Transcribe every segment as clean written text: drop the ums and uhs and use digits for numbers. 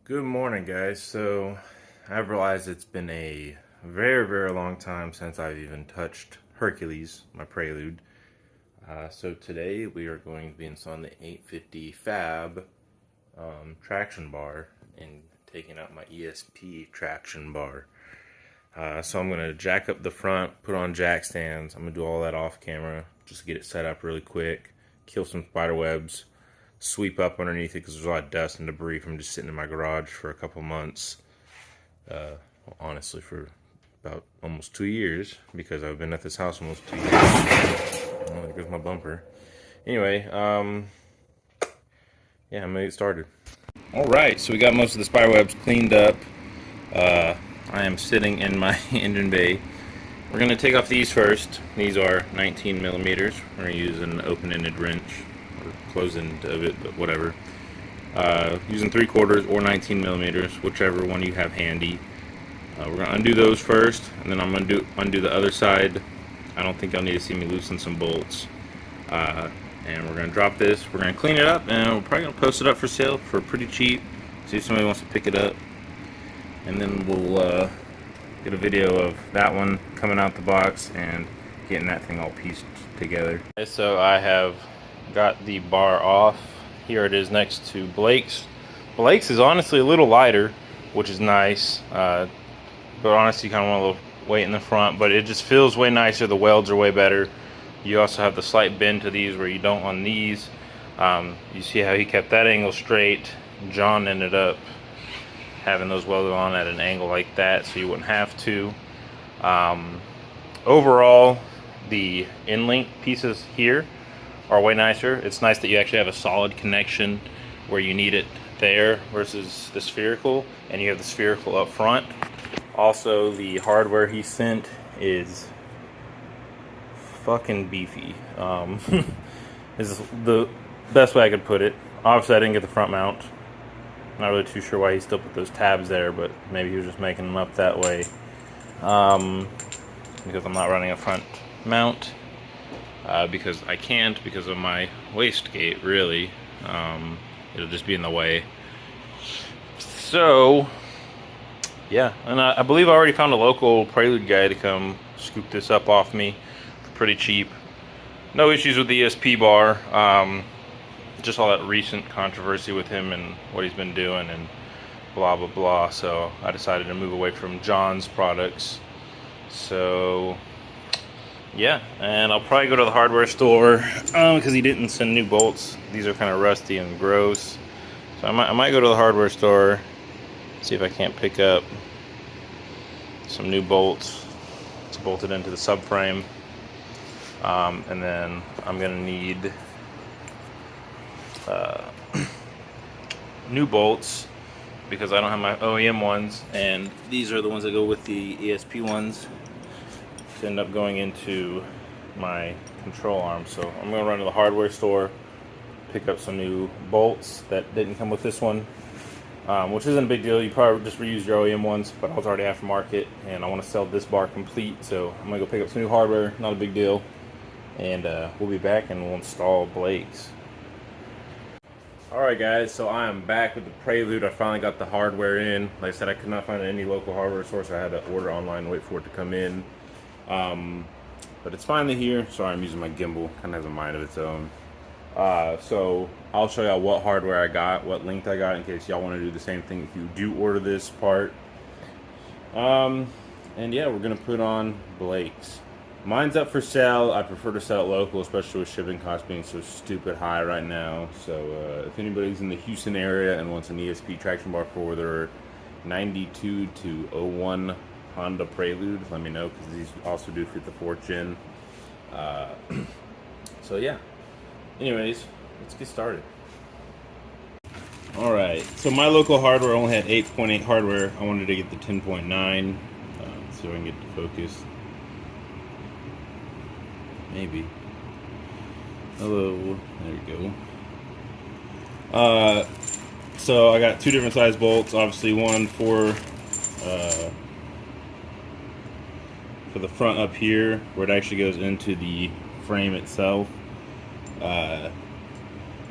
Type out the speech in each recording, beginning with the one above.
Good morning, guys. So, I've realized it's been a very, very long time since I've even touched Hercules, my Prelude. So today we are going to be installing the 850 Fab traction bar and taking out my ESP traction bar. So I'm going to jack up the front, put on jack stands. I'm going to do all that off camera, just get it set up really quick, kill some spider webs, sweep up underneath it because there's a lot of dust and debris from just sitting in my garage for a couple months. Honestly, for about almost 2 years, because I've been at this house almost 2 years. Oh, there goes my bumper. Anyway, yeah, I'm gonna get started. All right, so we got most of the spider webs cleaned up. I am sitting in my engine bay. We're gonna take off these first. These are 19 millimeters. We're gonna use an open-ended wrench or closed-end of it, but whatever. Using 3/4 or 19 millimeters, whichever one you have handy. We're gonna undo those first, and then I'm gonna undo the other side. I don't think you'll need to see me loosen some bolts. And we're gonna drop this. We're gonna clean it up, and we're probably gonna post it up for sale for pretty cheap. See if somebody wants to pick it up, and then we'll get a video of that one coming out the box and getting that thing all pieced together. Okay, so I have got the bar off. Here it is next to Blake's. Blake's is honestly a little lighter, which is nice. But honestly, you kind of want a little weight in the front, but it just feels way nicer. The welds are way better. You also have the slight bend to these where you don't on these. You see how he kept that angle straight. John ended up having those welded on at an angle like that, so you wouldn't have to. Overall, the in-link pieces here are way nicer. It's nice that you actually have a solid connection where you need it there versus the spherical, and you have the spherical up front. Also, the hardware he sent is fucking beefy. Is the best way I could put it. Obviously, I didn't get the front mount. Not really too sure why he still put those tabs there, but maybe he was just making them up that way. Because I'm not running a front mount. Because I can't, because of my wastegate, really. It'll just be in the way. So, yeah, and I believe I already found a local Prelude guy to come scoop this up off me for pretty cheap. No issues with the ESP bar. Just all that recent controversy with him and what he's been doing and blah blah blah. So I decided to move away from John's products. So yeah, and I'll probably go to the hardware store because he didn't send new bolts. These are kind of rusty and gross. So I might go to the hardware store, see if I can't pick up some new bolts to bolt it into the subframe. And then I'm gonna need new bolts because I don't have my OEM ones, and these are the ones that go with the ESP ones to end up going into my control arm. So I'm gonna run to the hardware store, pick up some new bolts that didn't come with this one, which isn't a big deal. You probably just reuse your OEM ones, but I was already aftermarket and I want to sell this bar complete, so I'm gonna go pick up some new hardware. Not a big deal, and we'll be back and we'll install Blake's. Alright guys, so I am back with the Prelude. I finally got the hardware in. Like I said, I could not find any local hardware store, so I had to order online and wait for it to come in. But it's finally here. Sorry, I'm using my gimbal. Kind of has a mind of its own. So I'll show y'all what hardware I got, what length I got, in case y'all want to do the same thing if you do order this part. And yeah, we're going to put on Blake's. Mine's up for sale. I prefer to sell it local, especially with shipping costs being so stupid high right now. So if anybody's in the Houston area and wants an ESP traction bar for their 92 to 01 Honda Prelude, let me know, because these also do fit the 4th gen. So yeah. Anyways, let's get started. Alright, so my local hardware only had 8.8 hardware. I wanted to get the 10.9. Let's see if I can get to focus. Maybe. Hello. There we go. So I got two different size bolts. Obviously, one for the front up here, where it actually goes into the frame itself. And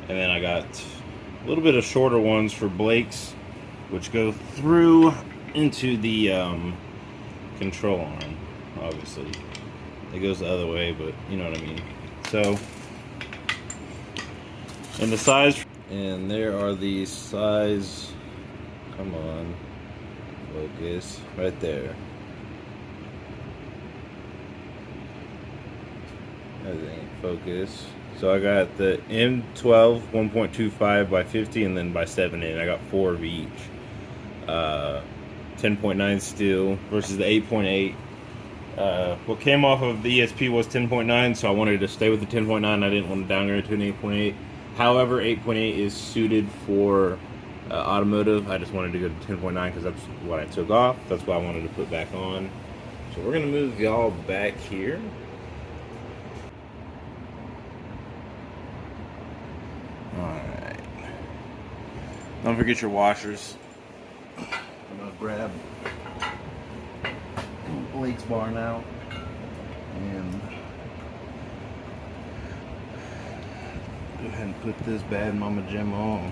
then I got a little bit of shorter ones for Blake's which go through into the control arm. Obviously, it goes the other way, but you know what I mean. So, and the size, and there are the size. Come on, focus right there. Everything focus. So I got the M12 1.25 by 50 and then by 7 in. I got 4 of each. 10.9 steel versus the 8.8. What came off of the ESP was 10.9, so I wanted to stay with the 10.9. I didn't want to downgrade to an 8.8. However, 8.8 is suited for automotive. I just wanted to go to 10.9 because that's what I took off. That's what I wanted to put back on. So we're going to move y'all back here. Alright. Don't forget your washers. I'm going to grab Blake's bar now. And go ahead and put this bad mama gem on.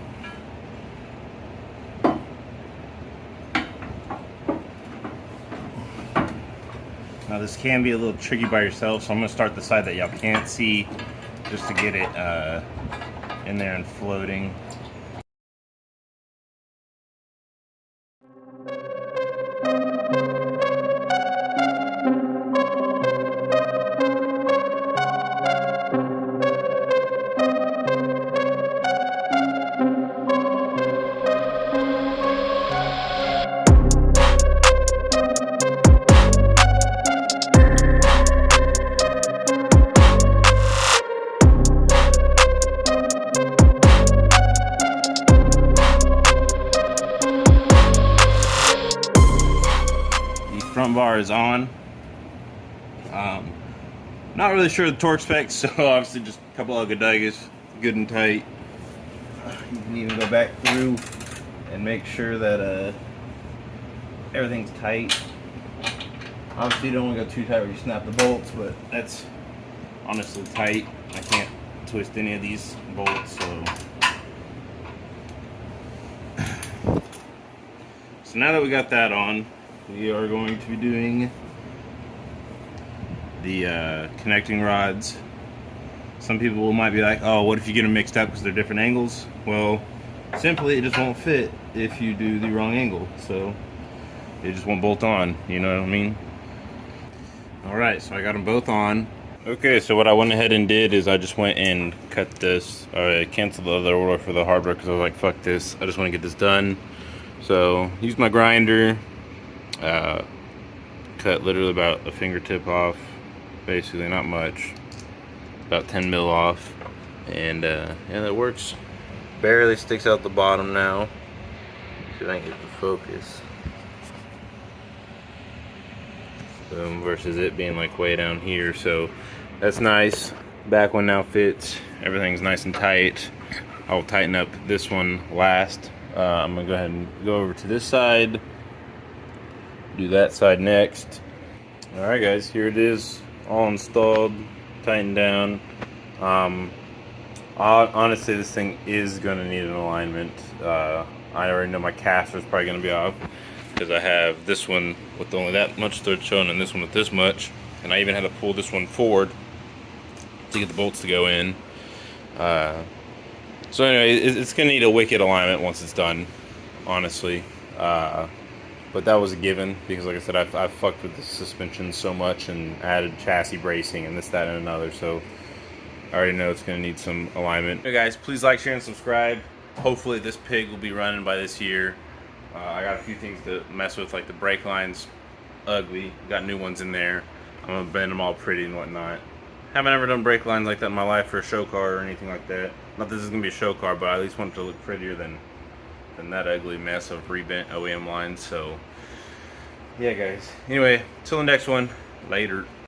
Now this can be a little tricky by yourself, so I'm going to start the side that y'all can't see just to get it in there and floating. Front bar is on. Not really sure of the torque specs, so obviously just a couple of Godigas, good and tight. You can even go back through and make sure that everything's tight. Obviously you don't want to go too tight where you snap the bolts, but that's honestly tight. I can't twist any of these bolts, so now that we got that on, we are going to be doing the connecting rods. Some people might be like, oh, what if you get them mixed up because they're different angles? Well, simply it just won't fit if you do the wrong angle, so it just won't bolt on, you know what I mean? Alright, so I got them both on. Okay, so what I went ahead and did is I just went and cut this, or canceled the other order for the hardware because I was like, fuck this, I just want to get this done. So, used my grinder, cut literally about a fingertip off, basically, not much, about 10 mil off, and yeah, that works. Barely sticks out the bottom now. See if I can get the focus. Boom, versus it being like way down here, so that's nice. Back one now fits, everything's nice and tight. I'll tighten up this one last. I'm gonna go ahead and go over to this side, do that side next. Alright guys, here it is, all installed, tightened down. Honestly, this thing is gonna need an alignment. I already know my caster is probably gonna be off because I have this one with only that much thread shown and this one with this much, and I even had to pull this one forward to get the bolts to go in. So anyway, it's gonna need a wicked alignment once it's done, honestly. But that was a given because, like I said, I've fucked with the suspension so much and added chassis bracing and this, that, and another. So I already know it's going to need some alignment. Hey guys, please like, share, and subscribe. Hopefully this pig will be running by this year. I got a few things to mess with, like the brake lines, ugly. Got new ones in there. I'm going to bend them all pretty and whatnot. Haven't ever done brake lines like that in my life for a show car or anything like that. Not that this is going to be a show car, but I at least want it to look prettier than that ugly mess of rebent OEM lines. So yeah guys, anyway, till the next one, later.